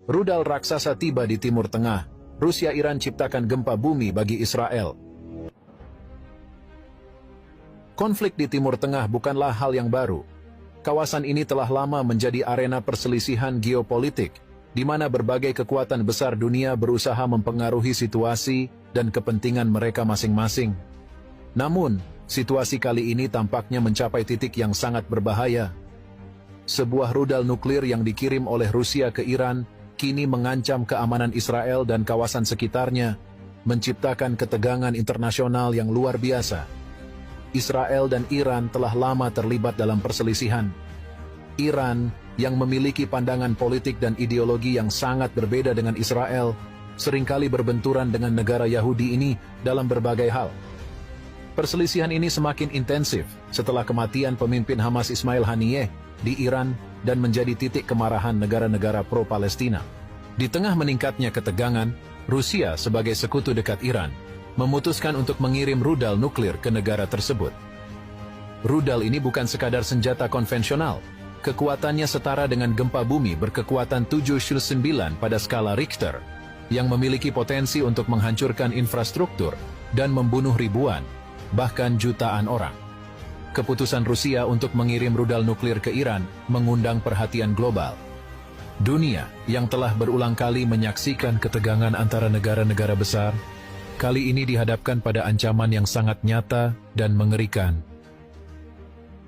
Rudal raksasa tiba di Timur Tengah. Rusia-Iran ciptakan gempa bumi bagi Israel. Konflik di Timur Tengah bukanlah hal yang baru. Kawasan ini telah lama menjadi arena perselisihan geopolitik, di mana berbagai kekuatan besar dunia berusaha mempengaruhi situasi dan kepentingan mereka masing-masing. Namun, situasi kali ini tampaknya mencapai titik yang sangat berbahaya. Sebuah rudal nuklir yang dikirim oleh Rusia ke Iran kini mengancam keamanan Israel dan kawasan sekitarnya, menciptakan ketegangan internasional yang luar biasa. Israel dan Iran telah lama terlibat dalam perselisihan. Iran, yang memiliki pandangan politik dan ideologi yang sangat berbeda dengan Israel, seringkali berbenturan dengan negara Yahudi ini dalam berbagai hal. Perselisihan ini semakin intensif setelah kematian pemimpin Hamas Ismail Haniyeh di Iran dan menjadi titik kemarahan negara-negara pro-Palestina. Di tengah meningkatnya ketegangan, Rusia sebagai sekutu dekat Iran memutuskan untuk mengirim rudal nuklir ke negara tersebut. Rudal ini bukan sekadar senjata konvensional. Kekuatannya setara dengan gempa bumi berkekuatan 7,9 pada skala Richter, yang memiliki potensi untuk menghancurkan infrastruktur dan membunuh ribuan, bahkan jutaan orang. Keputusan Rusia untuk mengirim rudal nuklir ke Iran mengundang perhatian global. Dunia yang telah berulang kali menyaksikan ketegangan antara negara-negara besar, kali ini dihadapkan pada ancaman yang sangat nyata dan mengerikan.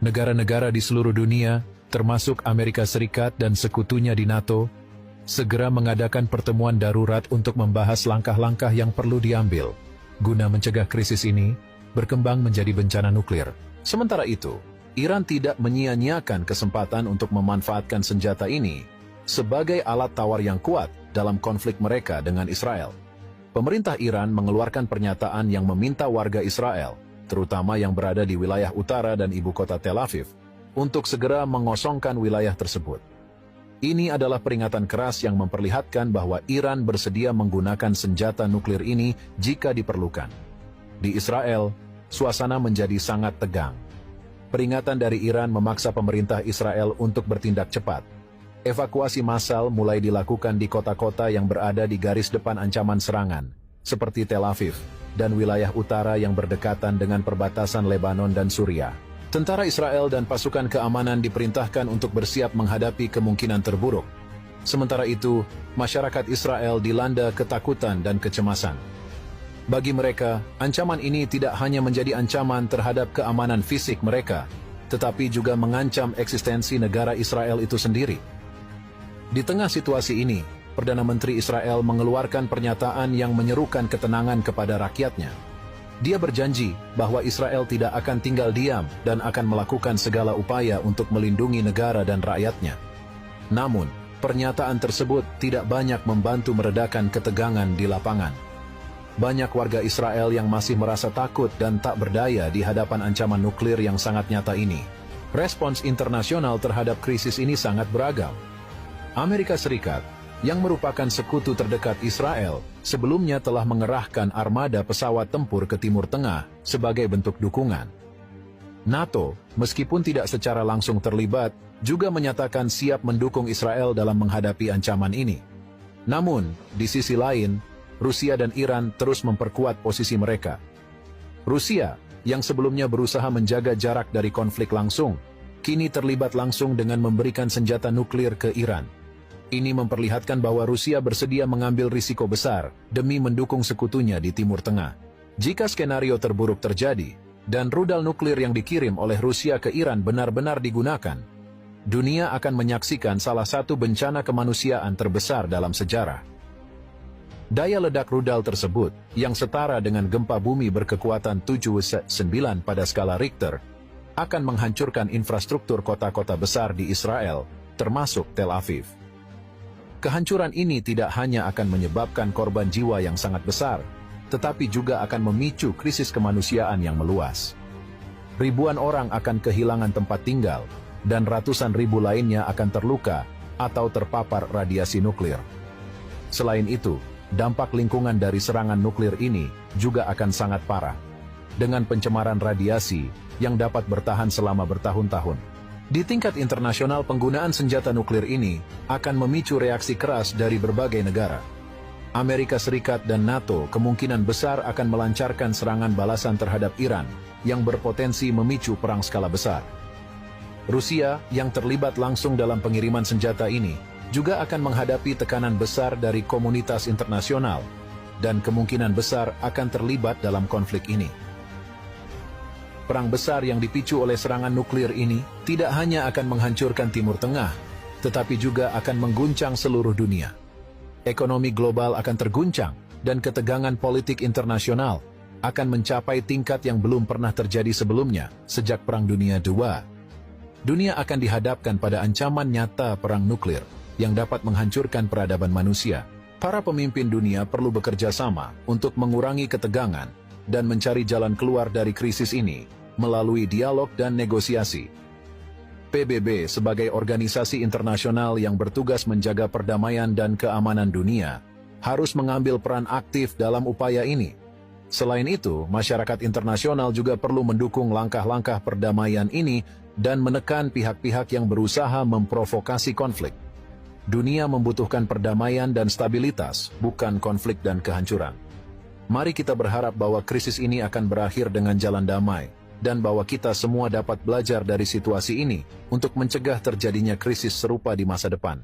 Negara-negara di seluruh dunia, termasuk Amerika Serikat dan sekutunya di NATO, segera mengadakan pertemuan darurat untuk membahas langkah-langkah yang perlu diambil guna mencegah krisis ini berkembang menjadi bencana nuklir. Sementara itu, Iran tidak menyia-nyiakan kesempatan untuk memanfaatkan senjata ini sebagai alat tawar yang kuat dalam konflik mereka dengan Israel. Pemerintah Iran mengeluarkan pernyataan yang meminta warga Israel, terutama yang berada di wilayah utara dan ibu kota Tel Aviv, untuk segera mengosongkan wilayah tersebut. Ini adalah peringatan keras yang memperlihatkan bahwa Iran bersedia menggunakan senjata nuklir ini jika diperlukan. Di Israel, suasana menjadi sangat tegang. Peringatan dari Iran memaksa pemerintah Israel untuk bertindak cepat. Evakuasi massal mulai dilakukan di kota-kota yang berada di garis depan ancaman serangan, seperti Tel Aviv, dan wilayah utara yang berdekatan dengan perbatasan Lebanon dan Suriah. Tentara Israel dan pasukan keamanan diperintahkan untuk bersiap menghadapi kemungkinan terburuk. Sementara itu, masyarakat Israel dilanda ketakutan dan kecemasan. Bagi mereka, ancaman ini tidak hanya menjadi ancaman terhadap keamanan fisik mereka, tetapi juga mengancam eksistensi negara Israel itu sendiri. Di tengah situasi ini, Perdana Menteri Israel mengeluarkan pernyataan yang menyerukan ketenangan kepada rakyatnya. Dia berjanji bahwa Israel tidak akan tinggal diam dan akan melakukan segala upaya untuk melindungi negara dan rakyatnya. Namun, pernyataan tersebut tidak banyak membantu meredakan ketegangan di lapangan. Banyak warga Israel yang masih merasa takut dan tak berdaya di hadapan ancaman nuklir yang sangat nyata ini. Respons internasional terhadap krisis ini sangat beragam. Amerika Serikat, yang merupakan sekutu terdekat Israel, sebelumnya telah mengerahkan armada pesawat tempur ke Timur Tengah sebagai bentuk dukungan. NATO, meskipun tidak secara langsung terlibat, juga menyatakan siap mendukung Israel dalam menghadapi ancaman ini. Namun, di sisi lain, Rusia dan Iran terus memperkuat posisi mereka. Rusia, yang sebelumnya berusaha menjaga jarak dari konflik langsung, kini terlibat langsung dengan memberikan senjata nuklir ke Iran. Ini memperlihatkan bahwa Rusia bersedia mengambil risiko besar demi mendukung sekutunya di Timur Tengah. Jika skenario terburuk terjadi, dan rudal nuklir yang dikirim oleh Rusia ke Iran benar-benar digunakan, dunia akan menyaksikan salah satu bencana kemanusiaan terbesar dalam sejarah. Daya ledak rudal tersebut, yang setara dengan gempa bumi berkekuatan 7,9 pada skala Richter, akan menghancurkan infrastruktur kota-kota besar di Israel, termasuk Tel Aviv. Kehancuran ini tidak hanya akan menyebabkan korban jiwa yang sangat besar, tetapi juga akan memicu krisis kemanusiaan yang meluas. Ribuan orang akan kehilangan tempat tinggal, dan ratusan ribu lainnya akan terluka atau terpapar radiasi nuklir. Selain itu, dampak lingkungan dari serangan nuklir ini juga akan sangat parah, dengan pencemaran radiasi yang dapat bertahan selama bertahun-tahun. Di tingkat internasional, penggunaan senjata nuklir ini akan memicu reaksi keras dari berbagai negara. Amerika Serikat dan NATO kemungkinan besar akan melancarkan serangan balasan terhadap Iran yang berpotensi memicu perang skala besar. Rusia yang terlibat langsung dalam pengiriman senjata ini juga akan menghadapi tekanan besar dari komunitas internasional dan kemungkinan besar akan terlibat dalam konflik ini. Perang besar yang dipicu oleh serangan nuklir ini tidak hanya akan menghancurkan Timur Tengah, tetapi juga akan mengguncang seluruh dunia. Ekonomi global akan terguncang, dan ketegangan politik internasional akan mencapai tingkat yang belum pernah terjadi sebelumnya sejak Perang Dunia II. Dunia akan dihadapkan pada ancaman nyata perang nuklir yang dapat menghancurkan peradaban manusia. Para pemimpin dunia perlu bekerja sama untuk mengurangi ketegangan dan mencari jalan keluar dari krisis ini melalui dialog dan negosiasi. PBB sebagai organisasi internasional yang bertugas menjaga perdamaian dan keamanan dunia harus mengambil peran aktif dalam upaya ini. Selain itu, masyarakat internasional juga perlu mendukung langkah-langkah perdamaian ini dan menekan pihak-pihak yang berusaha memprovokasi konflik. Dunia membutuhkan perdamaian dan stabilitas, bukan konflik dan kehancuran. Mari kita berharap bahwa krisis ini akan berakhir dengan jalan damai, dan bahwa kita semua dapat belajar dari situasi ini untuk mencegah terjadinya krisis serupa di masa depan.